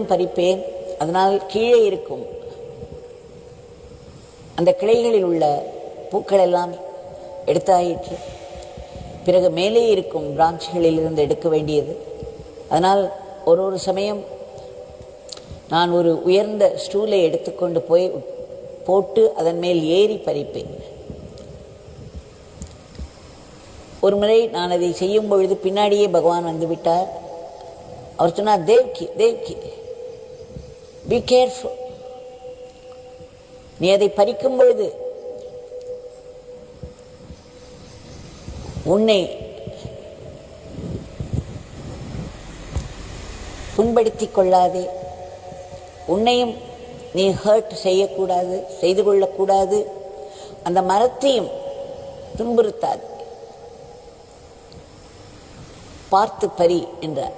தினமும் பறிப்பேன். அதனால் கீழே இருக்கும் அந்த கிளைகளில் உள்ள பூக்கள் எல்லாம் எடுத்தாயிற்று. பிறகு மேலே இருக்கும் பிரான்ச்களில் இருந்து எடுக்க வேண்டியது. அதனால் ஒரு சமயம் நான் ஒரு உயர்ந்த ஸ்டூலை எடுத்துக்கொண்டு போய் போட்டு அதன் மேல் ஏறி பறிப்பேன். ஒரு முறை நான் அதை செய்யும் பொழுது பின்னாடியே பகவான் வந்து விட்டார். அவர் சொன்னார், தேவ்கி தேவ்கி பி கேர்ஃபுல், நீ அதை பறிக்கும் பொழுது உன்னை புண்படுத்திக் கொள்ளாதே, உன்னையும் நீ ஹர்ட் செய்யக்கூடாது, செய்து கொள்ளக்கூடாது, அந்த மரத்தையும் துன்புறுத்தாது, பார்த்து பறி என்றார்.